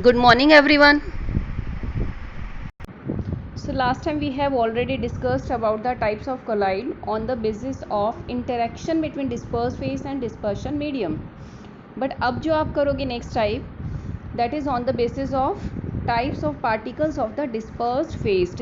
Good morning, everyone. So last time we have already discussed about the types of colloid on the basis of interaction between dispersed phase and dispersion medium. But अब जो आप करोगे next type, that is on the basis of types of particles of the dispersed phase.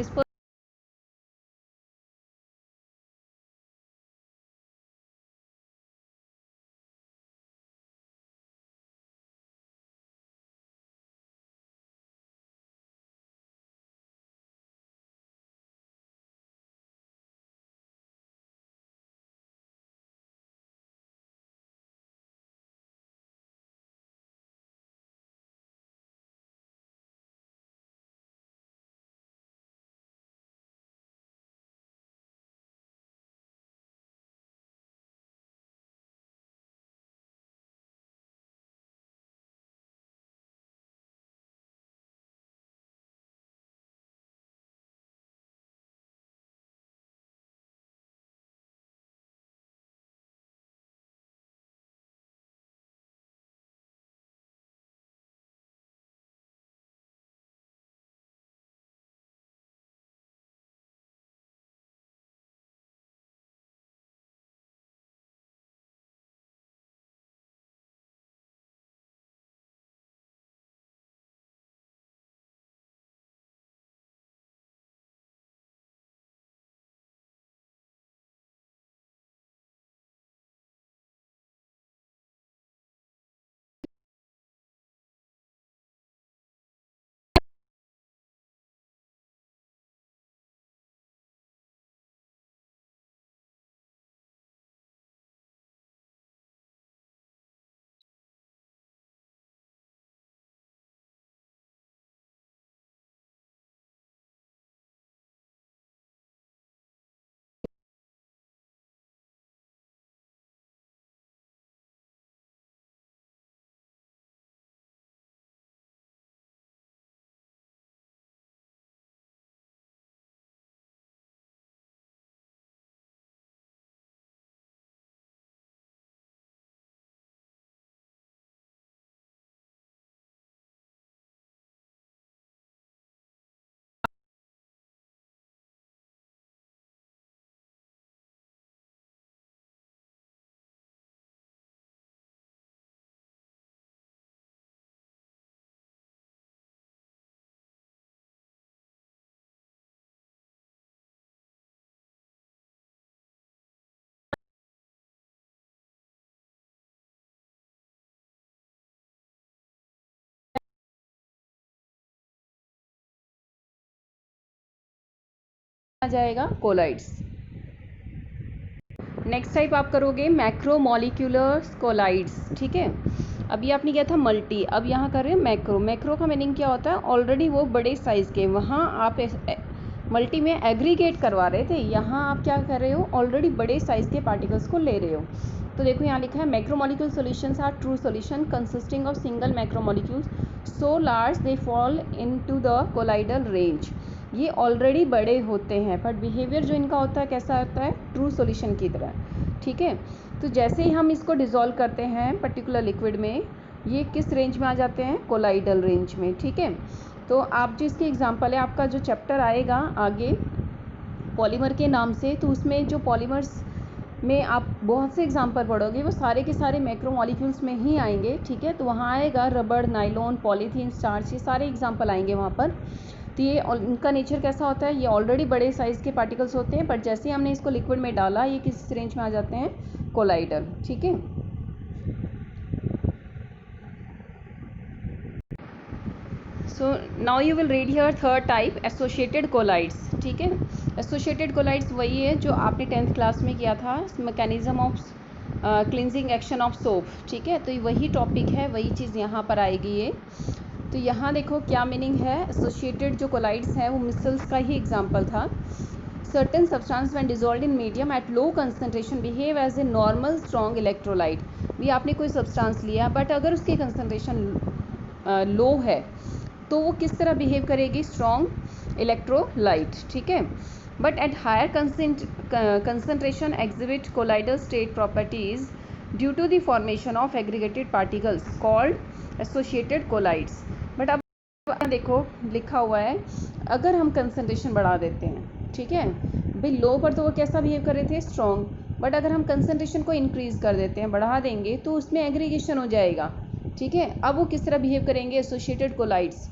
आ जाएगा collides. Next type आप करोगे मैक्रोमोलिक्यूलर collides. ठीक है, अभी आपने किया था मल्टी, अब यहाँ कर रहे हैं मैक्रो. मैक्रो का मीनिंग क्या होता है? ऑलरेडी वो बड़े साइज़ के, वहाँ आप मल्टी में एग्रीगेट करवा रहे थे, यहाँ आप क्या कर रहे हो? ऑलरेडी बड़े साइज़ के पार्टिकल्स को ले रहे हो. तो देखो यहाँ लिखा है macromolecule solutions are true solution consisting of single macromolecules so large they fall into the colloidal range. ये ऑलरेडी बड़े होते हैं, बट बिहेवियर जो इनका होता है कैसा होता है? ट्रू सॉल्यूशन की तरह. ठीक है, तो जैसे ही हम इसको डिज़ोल्व करते हैं पर्टिकुलर लिक्विड में, ये किस रेंज में आ जाते हैं? कोलाइडल रेंज में. ठीक है, तो आप जो इसकी एग्जांपल है, आपका जो चैप्टर आएगा आगे पॉलीमर के नाम से, तो उसमें जो पॉलीमर्स में आप बहुत से एग्जांपल पढ़ोगे, वो सारे के सारे मैक्रोमोलिक्यूल्स में ही आएंगे. ठीक है, तो वहाँ आएगा रबड़, नाइलॉन, पॉलीथीन, स्टार्च, ये सारे एग्जांपल आएंगे वहाँ पर. तो ये इनका नेचर कैसा होता है? ये ऑलरेडी बड़े साइज़ के पार्टिकल्स होते हैं, बट जैसे ही हमने इसको लिक्विड में डाला, ये किस रेंज में आ जाते हैं? कोलाइडल. ठीक है, so now you will read here third type, associated colloids. ठीक है, एसोसिएटेड कोलाइड्स वही है जो आपने 10th क्लास में किया था, mechanism of cleansing action of soap. ठीक है, तो वही टॉपिक है, वही चीज़ यहाँ पर आएगी ये. तो यहाँ देखो क्या मीनिंग है. एसोसिएटेड जो कोलाइड्स हैं वो मिसल्स का ही एग्जाम्पल था. Certain substance when dissolved in medium at low concentration behave as a normal strong electrolyte. भी आपने कोई सब्सटेंस लिया, बट अगर उसकी कंसनट्रेशन लो है तो वो किस तरह बिहेव करेगी? Strong electrolyte. ठीक है, but at higher concentration exhibit colloidal state properties due to the formation of aggregated particles called associated colloids. But अब देखो लिखा हुआ है, अगर हम कंसंट्रेशन बढ़ा देते हैं, ठीक है भाई, लो पर तो वो कैसा बिहेव कर रहे थे, स्ट्रॉन्ग, बट अगर हम कंसंट्रेशन को इंक्रीज़ कर देते हैं, बढ़ा देंगे, तो उसमें एग्रीगेशन हो जाएगा, ठीक है। अब वो किस तरह बिहेव करेंगे, एसोसिएटेड कोलाइड्स।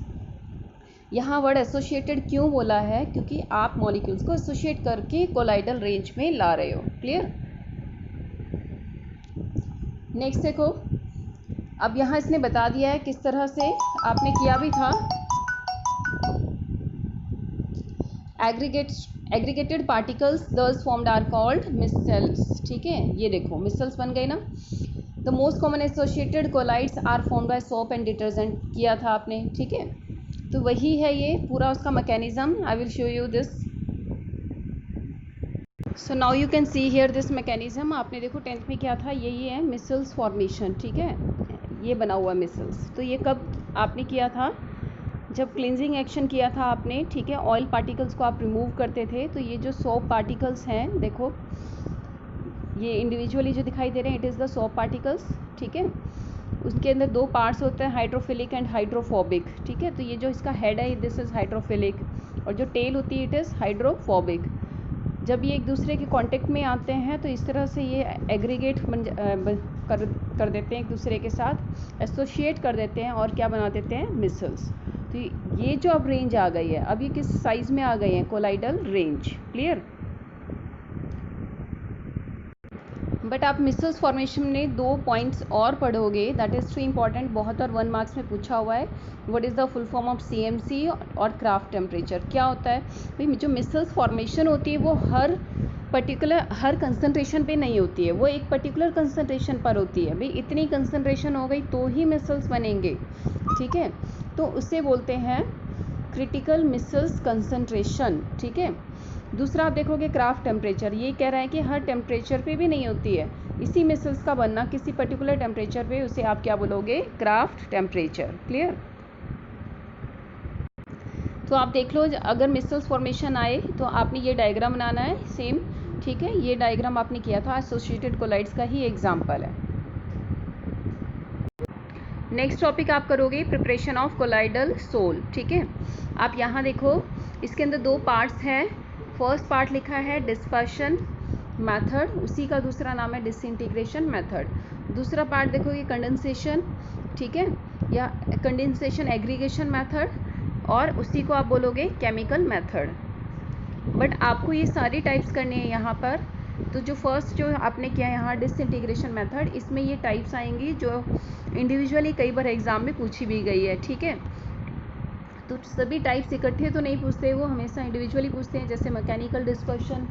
यहाँ वर्ड एसोसिएटेड क्यों बोला है, क्योंकि आप मॉलिक्यूल्स को एसोसिएट करके कोलाइडल रेंज में ला रहे हो। क्लियर। नेक्स्ट देखो, अब यहाँ इसने बता दिया है किस तरह से आपने किया भी था। Aggregated particles thus formed are called micelles, ठीक है, ये देखो मिसल्स बन गए ना। The most common associated colloids are formed by soap and detergent, किया था आपने, ठीक है। तो वही है ये पूरा उसका mechanism. I will show you this. So now you can see here this mechanism. आपने देखो 10th में क्या था, यही है मिसल्स फॉर्मेशन, ठीक है, ये बना हुआ मिसल्स। तो ये कब आपने किया था, जब क्लिनजिंग एक्शन किया था आपने, ठीक है, ऑयल पार्टिकल्स को आप रिमूव करते थे। तो ये जो सोप पार्टिकल्स हैं, देखो ये इंडिविजुअली जो दिखाई दे रहे हैं, it is the soap particles, ठीक है। उसके अंदर दो पार्ट्स होते हैं, हाइड्रोफिलिक एंड हाइड्रोफोबिक, ठीक है। तो ये जो इसका हेड है, दिस इज़ हाइड्रोफिलिक, और जो टेल होती है, इट इज़ हाइड्रोफोबिक। जब ये एक दूसरे के कांटेक्ट में आते हैं, तो इस तरह से ये एग्रीगेट कर देते हैं एक दूसरे के साथ, एसोशिएट कर देते हैं, और क्या बना देते हैं, मिसल्स। तो ये जो अब रेंज आ गई है, अब ये किस साइज़ में आ गए हैं, कोलाइडल रेंज। क्लियर। बट आप मिसल्स फॉर्मेशन में 2 पॉइंट्स और पढ़ोगे, दैट इज़ टू इम्पॉर्टेंट, बहुत और 1 मार्क्स में पूछा हुआ है। What is the full form of CMC और क्राफ्ट टेम्परेचर, क्या होता है भाई। जो मिसल्स फॉर्मेशन होती है वो हर कंसंट्रेशन पे नहीं होती है, वो एक पर्टिकुलर कंसंट्रेशन पर होती है भाई। इतनी कंसंट्रेशन हो गई तो ही मिसल्स बनेंगे, ठीक है। तो उससे बोलते हैं क्रिटिकल मिसल्स कंसंट्रेशन, ठीक है। दूसरा आप देखोगे क्राफ्ट टेम्परेचर, ये कह रहा है कि हर टेम्परेचर पे भी नहीं होती है इसी मिसल्स का बनना, किसी पर्टिकुलर टेम्परेचर पे, उसे आप क्या बोलोगे, क्राफ्ट टेम्परेचर। क्लियर। तो आप देख लो, अगर मिसल्स फॉर्मेशन आए तो आपने ये डायग्राम बनाना है सेम, ठीक है। ये डायग्राम आपने किया था, एसोसिएटेड कोलाइड्स का ही एग्जाम्पल है। नेक्स्ट टॉपिक आप करोगे प्रिपरेशन ऑफ कोलाइडल सोल, ठीक है। आप यहाँ देखो, इसके अंदर 2 पार्ट्स हैं। फर्स्ट पार्ट लिखा है डिस्पर्शन मेथड, उसी का दूसरा नाम है डिसइंटीग्रेशन मेथड। दूसरा पार्ट देखोगे कंडेंसेशन, ठीक है, या कंडेंसेशन एग्रीगेशन मेथड, और उसी को आप बोलोगे केमिकल मेथड। बट आपको ये सारी टाइप्स करने हैं यहाँ पर। तो जो फर्स्ट जो आपने किया यहाँ डिसइंटीग्रेशन मेथड, इसमें ये टाइप्स आएंगी जो इंडिविजुअली कई बार एग्जाम में पूछी भी गई है, ठीक है। तो सभी टाइप्स इकट्ठे तो नहीं पूछते, वो हमेशा इंडिविजुअली पूछते हैं, जैसे मैकेनिकल डिस्पर्शन,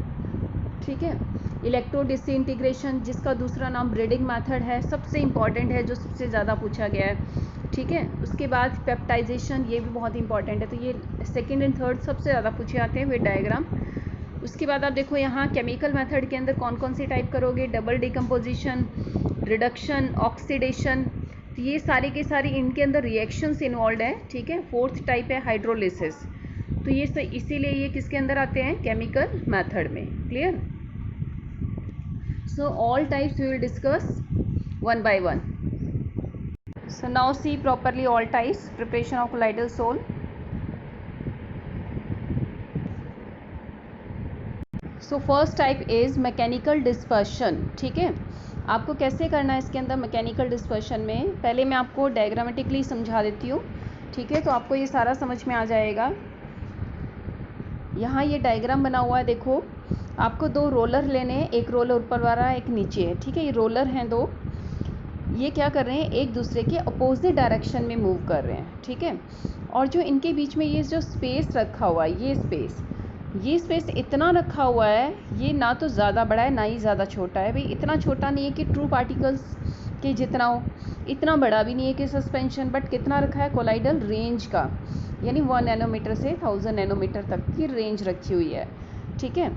ठीक है, इलेक्ट्रो डिसइंटीग्रेशन, जिसका दूसरा नाम ब्रीडिंग मेथड है, सबसे इंपॉर्टेंट है, जो सबसे ज़्यादा पूछा गया है, ठीक है। उसके बाद पेप्टाइजेशन, ये भी बहुत इंपॉर्टेंट है, तो ये सेकेंड एंड थर्ड सबसे ज़्यादा पूछे आते हैं वे डायग्राम। उसके बाद आप देखो यहाँ केमिकल मेथड के अंदर कौन कौन सी टाइप करोगे, डबल डिकम्पोजिशन, रिडक्शन, ऑक्सीडेशन, तो ये सारे के सारे इनके अंदर रिएक्शंस इन्वॉल्व है, ठीक है। फोर्थ टाइप है हाइड्रोलिसिस, तो ये इसीलिए ये किसके अंदर आते हैं, केमिकल मेथड में। Clear. So all types we will discuss one by one. So now see properly all types preparation of colloidal sol. So first type is mechanical dispersion, ठीक है। आपको कैसे करना है इसके अंदर मैकेनिकल डिस्पर्शन में, पहले मैं आपको डायग्रामेटिकली समझा देती हूँ, ठीक है, तो आपको ये सारा समझ में आ जाएगा। यहाँ ये डायग्राम बना हुआ है, देखो आपको 2 रोलर लेने हैं, एक रोलर ऊपर वाला एक नीचे है, ठीक है। ये रोलर हैं 2, ये क्या कर रहे हैं, एक दूसरे के अपोजिट डायरेक्शन में मूव कर रहे हैं, ठीक है। और जो इनके बीच में ये जो स्पेस रखा हुआ है, ये स्पेस इतना रखा हुआ है, ये ना तो ज़्यादा बड़ा है ना ही ज़्यादा छोटा है भाई। इतना छोटा नहीं है कि ट्रू पार्टिकल्स के जितना हो, इतना बड़ा भी नहीं है कि सस्पेंशन, बट कितना रखा है, कोलाइडल रेंज का, यानी 1 नैनोमीटर से 1000 नैनोमीटर तक की रेंज रखी हुई है, ठीक है।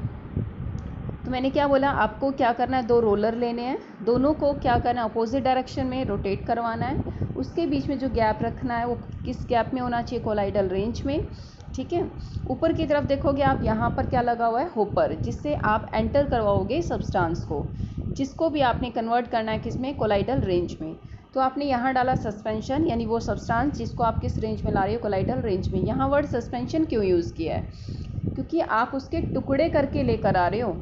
तो मैंने क्या बोला, आपको क्या करना है, 2 रोलर लेने हैं, दोनों को क्या करना है, अपोजिट डायरेक्शन में रोटेट करवाना है। उसके बीच में जो गैप रखना है वो किस गैप में होना चाहिए, कोलाइडल रेंज में, ठीक है। ऊपर की तरफ देखोगे आप, यहाँ पर क्या लगा हुआ है, होपर, जिससे आप एंटर करवाओगे सब्सटेंस को, जिसको भी आपने कन्वर्ट करना है किस में, कोलाइडल रेंज में। तो आपने यहाँ डाला सस्पेंशन, यानी वो सब्सटेंस जिसको आप किस रेंज में ला रहे हो, कोलाइडल रेंज में। यहाँ वर्ड सस्पेंशन क्यों यूज़ किया है, क्योंकि आप उसके टुकड़े करके लेकर आ रहे हो,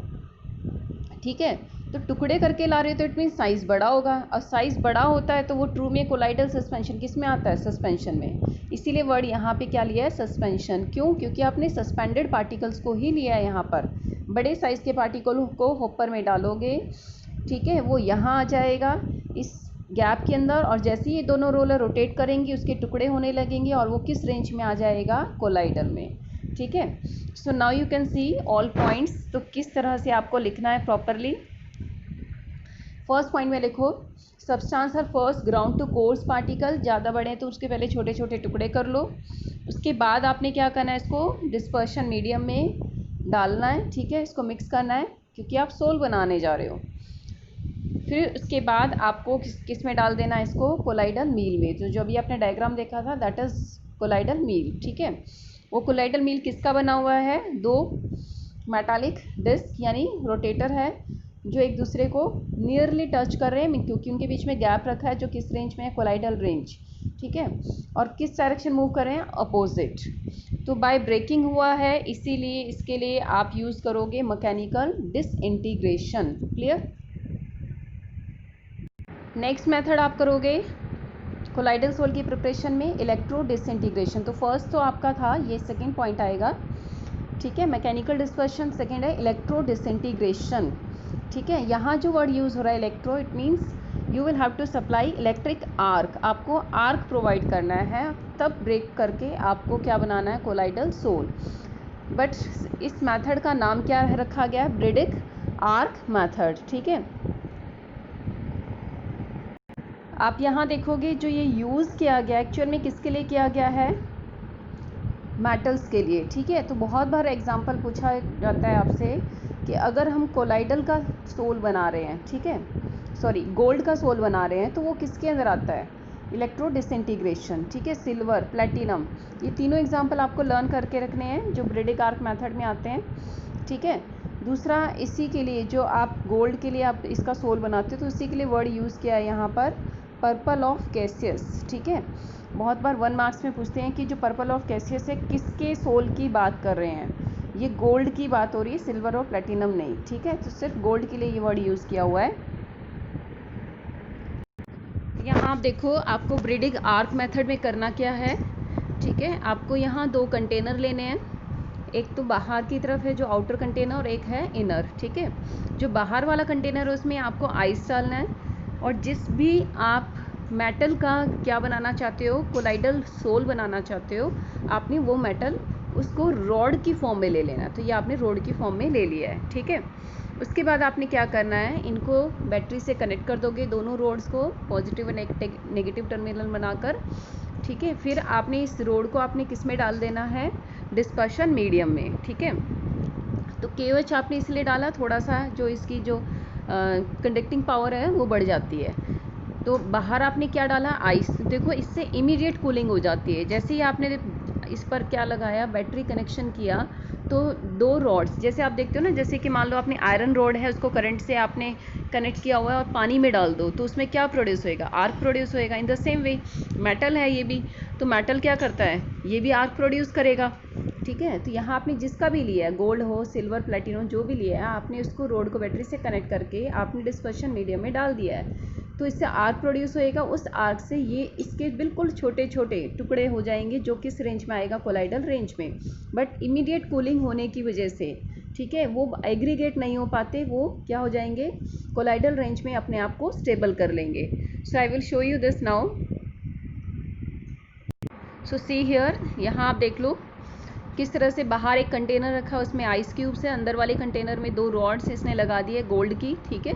ठीक है। तो टुकड़े करके ला रहे हो तो इट मीन साइज़ बड़ा होगा, और साइज़ बड़ा होता है तो वो ट्रू में कोलाइडल सस्पेंशन किस में आता है, सस्पेंशन में। इसीलिए वर्ड यहाँ पे क्या लिया है, सस्पेंशन। क्यों, क्योंकि आपने सस्पेंडेड पार्टिकल्स को ही लिया है यहाँ पर। बड़े साइज़ के पार्टिकल को हॉपर में डालोगे, ठीक है, वो यहाँ आ जाएगा इस गैप के अंदर, और जैसे ही ये दोनों रोलर रोटेट करेंगी उसके टुकड़े होने लगेंगे, और वो किस रेंज में आ जाएगा, कोलाइडल में, ठीक है। So now you can see all points. तो किस तरह से आपको लिखना है प्रॉपरली। फर्स्ट पॉइंट में लिखो, substance are first ground to coarse particle. ज़्यादा बड़े हैं तो उसके पहले छोटे छोटे टुकड़े कर लो। उसके बाद आपने क्या करना है, इसको डिस्पर्शन मीडियम में डालना है, ठीक है, इसको मिक्स करना है क्योंकि आप सोल बनाने जा रहे हो। फिर उसके बाद आपको किस में डाल देना है, इसको कोलाइडल मील में। तो जो अभी आपने डायग्राम देखा था दैट इज़ कोलाइडल मील, ठीक है। वो कोलाइडल मील किसका बना हुआ है, दो मेटालिक डिस्क यानी रोटेटर है जो एक दूसरे को नियरली टच कर रहे हैं, क्योंकि उनके बीच में गैप रखा है जो किस रेंज में है, कोलाइडल रेंज, ठीक है। और किस डायरेक्शन मूव कर रहे हैं, अपोजिट। तो बाय ब्रेकिंग हुआ है, इसीलिए इसके लिए आप यूज़ करोगे मैकेनिकल डिसइंटीग्रेशन। क्लियर। नेक्स्ट मेथड आप करोगे कोलाइडल सोल की प्रिपरेशन में इलेक्ट्रो डिसइंटीग्रेशन। तो फर्स्ट तो आपका था, ये सेकेंड पॉइंट आएगा, ठीक है, मैकेनिकल डिस्पर्शन, सेकेंड है इलेक्ट्रो डिसइंटीग्रेशन, ठीक है। यहाँ जो वर्ड यूज़ हो रहा है electro, it means you will have to supply electric arc. आपको आर्क प्रोवाइड करना है, तब ब्रेक करके आपको क्या बनाना है, कोलाइडल सोल। बट इस मेथड का नाम क्या रखा गया है, ब्रिडिक आर्क मेथड, ठीक है। आप यहाँ देखोगे जो ये यूज़ किया गया एक्चुअल में किसके लिए किया गया है, मेटल्स के लिए, ठीक है। तो बहुत बार एग्जांपल पूछा जाता है आपसे कि अगर हम कोलाइडल का सोल बना रहे हैं, ठीक है, सॉरी गोल्ड का सोल बना रहे हैं, तो वो किसके अंदर आता है, इलेक्ट्रो डिसइंटीग्रेशन, ठीक है। सिल्वर, प्लेटिनम, ये तीनों एग्जांपल आपको लर्न करके रखने हैं जो ब्रिडिक आर्क मेथड में आते हैं, ठीक है। दूसरा, इसी के लिए जो आप गोल्ड के लिए आप इसका सोल बनाते हो तो इसी के लिए वर्ड यूज़ किया है यहाँ पर, पर्पल ऑफ कैसियस, ठीक है। बहुत बार 1 मार्क्स में पूछते हैं कि जो पर्पल ऑफ कैसियस है किसके सोल की बात कर रहे हैं, ये गोल्ड की बात हो रही है, सिल्वर और प्लेटिनम नहीं, ठीक है। तो सिर्फ गोल्ड के लिए ये वर्ड यूज़ किया हुआ है। यहाँ आप देखो, आपको ब्रीडिंग आर्क मेथड में करना क्या है, ठीक है। आपको यहाँ 2 कंटेनर लेने हैं, एक तो बाहर की तरफ है जो आउटर कंटेनर और एक है इनर, ठीक है। जो बाहर वाला कंटेनर है उसमें आपको आइस डालना है, और जिस भी आप मेटल का क्या बनाना चाहते हो, कोलाइडल सोल बनाना चाहते हो, आपने वो मेटल उसको रॉड की फॉर्म में ले लेना है। तो ये आपने रॉड की फॉर्म में ले लिया है, ठीक है। उसके बाद आपने क्या करना है, इनको बैटरी से कनेक्ट कर दोगे, दोनों रोड्स को पॉजिटिव और नेगेटिव टर्मिनल बनाकर, ठीक है। फिर आपने इस रोड को आपने किस में डाल देना है, डिस्पर्शन मीडियम में, ठीक है। तो KOH आपने इसलिए डाला, थोड़ा सा जो इसकी जो कंडक्टिंग पावर है वो बढ़ जाती है। तो बाहर आपने क्या डाला, आइस। देखो इससे इमीडिएट कूलिंग हो जाती है। जैसे ही आपने इस पर क्या लगाया, बैटरी कनेक्शन किया, तो 2 रॉड्स, जैसे आप देखते हो ना, जैसे कि मान लो आपने आयरन रॉड है, उसको करंट से आपने कनेक्ट किया हुआ है और पानी में डाल दो, तो उसमें क्या प्रोड्यूस होएगा, आर्क प्रोड्यूस होएगा। In the same way metal है ये भी, तो मेटल क्या करता है, ये भी आर्क प्रोड्यूस करेगा, ठीक है। तो यहाँ आपने जिसका भी लिया है, गोल्ड हो, सिल्वर, प्लेटिनम, जो भी लिया है, आपने उसको रोड को बैटरी से कनेक्ट करके आपने डिस्पर्शन मीडियम में डाल दिया है, तो इससे आर्क प्रोड्यूस होएगा। उस आर्क से ये इसके बिल्कुल छोटे छोटे टुकड़े हो जाएंगे, जो किस रेंज में आएगा, कोलाइडल रेंज में। बट इमीडिएट कूलिंग होने की वजह से, ठीक है, वो एग्रीगेट नहीं हो पाते, वो क्या हो जाएंगे, कोलाइडल रेंज में अपने आप को स्टेबल कर लेंगे। So I will show you this now. So see here, यहाँ आप देख लो किस तरह से बाहर एक कंटेनर रखा, उसमें आइस क्यूब्स है, अंदर वाले कंटेनर में 2 रॉड्स इसने लगा दिए गोल्ड की, ठीक है।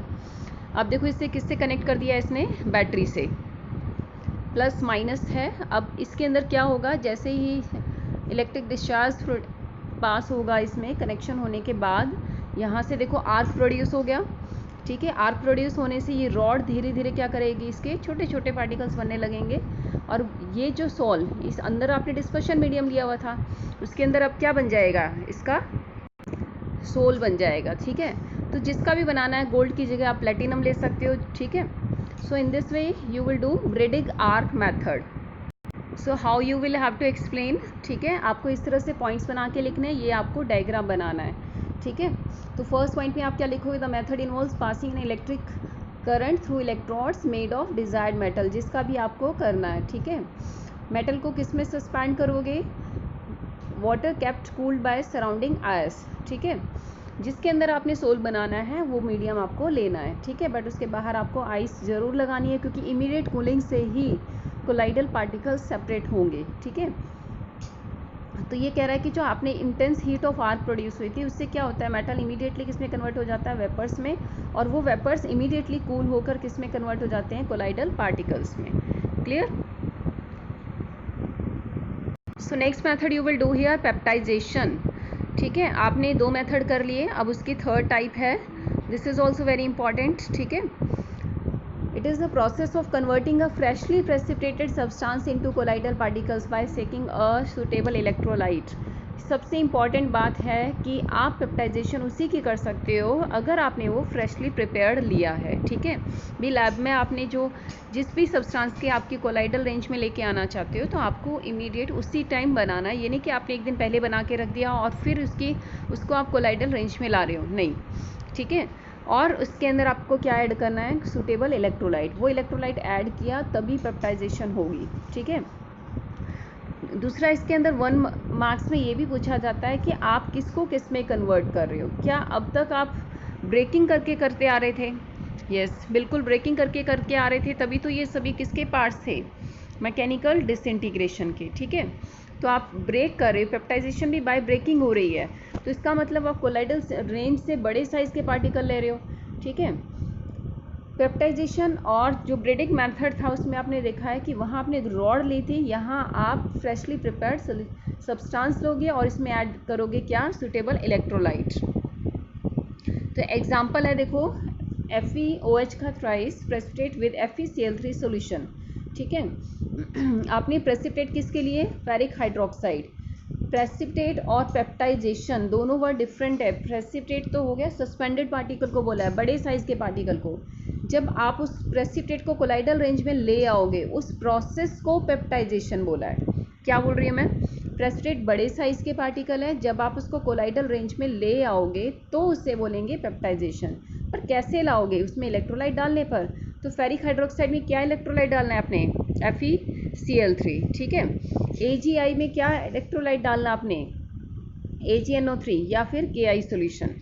अब देखो इससे किससे कनेक्ट कर दिया इसने, बैटरी से, प्लस माइनस है। अब इसके अंदर क्या होगा, जैसे ही इलेक्ट्रिक डिस्चार्ज पास होगा इसमें कनेक्शन होने के बाद, यहाँ से देखो आर्क प्रोड्यूस हो गया, ठीक है। आर्क प्रोड्यूस होने से ये रॉड धीरे धीरे क्या करेगी, इसके छोटे छोटे पार्टिकल्स बनने लगेंगे, और ये जो सोल, इस अंदर आपने डिस्पर्शन मीडियम लिया हुआ था, उसके अंदर अब क्या बन जाएगा, इसका सोल बन जाएगा, ठीक है। तो जिसका भी बनाना है, गोल्ड की जगह आप प्लेटिनम ले सकते हो, ठीक है। So in this way you will do Bredig arc method. So how you will have to explain, ठीक है, आपको इस तरह से पॉइंट्स बना के लिखने हैं, ये आपको डायग्राम बनाना है, ठीक है। तो फर्स्ट पॉइंट में आप क्या लिखोगे, the method involves passing an electric current through electrodes made of desired metal, जिसका भी आपको करना है, ठीक है। मेटल को किस में सस्पेंड करोगे, water kept cooled by surrounding ice, ठीक है। जिसके अंदर आपने सोल बनाना है वो मीडियम आपको लेना है, ठीक है, बट उसके बाहर आपको आइस ज़रूर लगानी है, क्योंकि इमीडिएट कूलिंग से ही कोलाइडल पार्टिकल्स सेपरेट होंगे, ठीक है। तो ये कह रहा है कि जो आपने intense heat of arc produce हुई थी, उससे क्या होता है, मेटल इमीडिएटली किस में कन्वर्ट हो जाता है, वेपर्स में, और वो वेपर्स इमीडिएटली कूल होकर किस में कन्वर्ट हो जाते हैं, कोलाइडल पार्टिकल्स में। Clear. So next method you will do here peptization, ठीक है। आपने 2 मेथड कर लिए, अब उसकी थर्ड टाइप है, this is also very important, ठीक है। It is the process of converting a freshly precipitated substance into colloidal particles by shaking a suitable electrolyte. सबसे इम्पॉर्टेंट बात है कि आप पेप्टाइजेशन उसी की कर सकते हो अगर आपने वो फ्रेशली प्रिपेयर्ड लिया है, ठीक है। भी लैब में आपने जो जिस भी सब्सटेंस के आपकी कोलाइडल रेंज में लेके आना चाहते हो, तो आपको इमीडिएट उसी टाइम बनाना है। ये नहीं कि आपने एक दिन पहले बना के रख दिया और फिर उसको आप कोलाइडल रेंज में ला रहे हो, नहीं, ठीक है। और उसके अंदर आपको क्या ऐड करना है, सूटेबल इलेक्ट्रोलाइट, वो इलेक्ट्रोलाइट ऐड किया तभी पेप्टाइजेशन होगी, ठीक है। दूसरा, इसके अंदर 1 मार्क्स में ये भी पूछा जाता है कि आप किसको किस में कन्वर्ट कर रहे हो। क्या अब तक आप ब्रेकिंग करके करते आ रहे थे, यस बिल्कुल ब्रेकिंग करके आ रहे थे, तभी तो ये सभी किसके पार्ट्स थे, मैकेनिकल डिसइंटीग्रेशन के, ठीक है। तो आप ब्रेक कर रहे हो, पेप्टाइजेशन भी बाय ब्रेकिंग हो रही है, तो इसका मतलब आप कोलाइडल रेंज से बड़े साइज़ के पार्टिकल ले रहे हो, ठीक है। पेप्टाइजेशन और जो ब्रेडिक मेथड था उसमें आपने देखा है कि वहाँ आपने रॉड ली थी, यहाँ आप फ्रेशली प्रिपेयर्ड सब्सटेंस लोगे और इसमें ऐड करोगे क्या, सूटेबल इलेक्ट्रोलाइट। तो एग्जांपल है, देखो FeOH का thrice precipitate with FeCl3 solution, ठीक है। आपने प्रेसिपिटेट किसके लिए, फेरिक हाइड्रोक्साइड। प्रेसिपिटेट और पेप्टाइजेशन दोनों वर्ड डिफरेंट है। प्रेसिपिटेट तो हो गया सस्पेंडेड पार्टिकल को बोला है, बड़े साइज के पार्टिकल को। जब आप उस प्रेसिपिटेट को कोलाइडल रेंज में ले आओगे, उस प्रोसेस को पेप्टाइजेशन बोला है। क्या बोल रही हूँ मैं, प्रेसिपिटेट बड़े साइज के पार्टिकल है, जब आप उसको कोलाइडल रेंज में ले आओगे तो उससे बोलेंगे पेप्टाइजेशन। पर कैसे लाओगे, उसमें इलेक्ट्रोलाइट डालने पर। तो फेरिक हाइड्रोक्साइड में क्या इलेक्ट्रोलाइट डालना है आपने, FeCl3, ठीक है। AgI में क्या इलेक्ट्रोलाइट डालना आपने, AgNO3 या फिर Ki solution.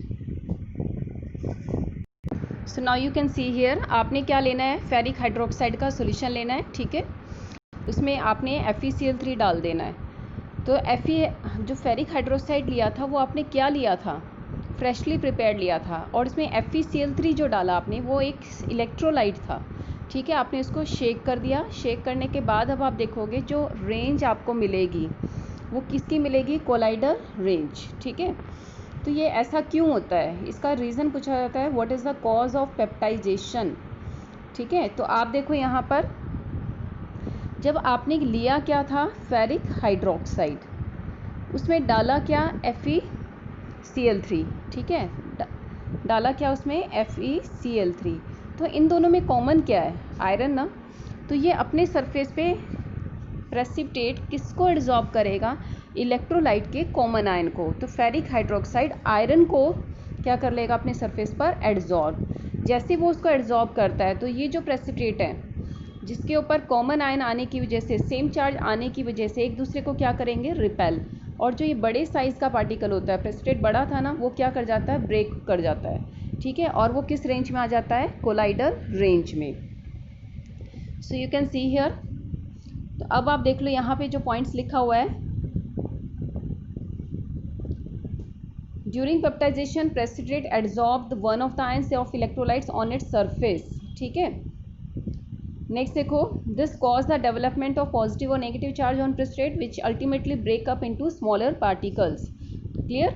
So now you can see here, आपने क्या लेना है, फेरिक हाइड्रोक्साइड का सॉल्यूशन लेना है, ठीक है। उसमें आपने FeCl3 डाल देना है। तो जो फेरिक हाइड्रोक्साइड लिया था वो आपने क्या लिया था, फ्रेशली प्रिपेयर्ड लिया था, और इसमें FeCl3 जो डाला आपने वो एक इलेक्ट्रोलाइट था, ठीक है। आपने उसको शेक कर दिया। शेक करने के बाद अब आप देखोगे जो रेंज आपको मिलेगी वो किसकी मिलेगी, कोलाइडल रेंज, ठीक है। तो ये ऐसा क्यों होता है, इसका रीज़न पूछा जाता है, what is the cause of peptization, ठीक है। तो आप देखो यहाँ पर जब आपने लिया क्या था, फेरिक हाइड्रोक्साइड, उसमें डाला क्या, FeCl3, ठीक है। डाला क्या उसमें, FeCl3। तो इन दोनों में कॉमन क्या है, आयरन ना। तो ये अपने सरफेस पे प्रेसिपिटेट किसको एड्जॉर्ब करेगा, इलेक्ट्रोलाइट के कॉमन आयन को। तो फेरिक हाइड्रोक्साइड आयरन को क्या कर लेगा अपने सरफेस पर, एड्जॉर्ब। जैसे वो उसको एड्जॉर्ब करता है, तो ये जो प्रेसिपिटेट है जिसके ऊपर कॉमन आयन आने की वजह से, सेम चार्ज आने की वजह से एक दूसरे को क्या करेंगे, रिपेल। और जो ये बड़े साइज़ का पार्टिकल होता है, प्रेसिपिटेट बड़ा था ना, वो क्या कर जाता है, ब्रेक कर जाता है, ठीक है। और वो किस रेंज में आ जाता है, कोलाइडल रेंज में। So you can see here. तो अब आप देख लो यहाँ पे जो पॉइंट्स लिखा हुआ है, during peptization precipitate adsorb the one of the ions of electrolytes on its surface, ठीक है। नेक्स्ट देखो, this cause the development of positive और negative charge on precipitate which ultimately break up into smaller particles. Clear.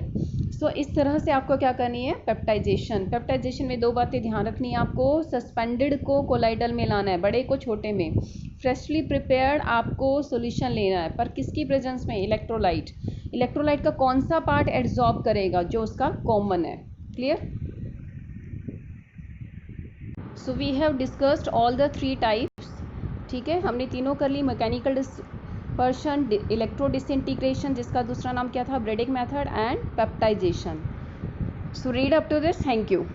So इस तरह से आपको क्या करनी है, पेप्टाइजेशन। पेप्टाइजेशन में 2 बातें ध्यान रखनी है आपको, सस्पेंडेड को कोलाइडल में लाना है, बड़े को छोटे में। फ्रेशली प्रिपेयर्ड आपको सॉल्यूशन लेना है, पर किसकी प्रेजेंस में, इलेक्ट्रोलाइट। इलेक्ट्रोलाइट का कौन सा पार्ट एड्जॉर्ब करेगा, जो उसका कॉमन है। क्लियर। So we have discussed all the 3 types, ठीक है। हमने तीनों कर ली, मैकेनिकल डिस्पर्शन, इलेक्ट्रो डिसइंटीग्रेशन जिसका दूसरा नाम क्या था, Bredig method, and peptization. So read up to this, thank you.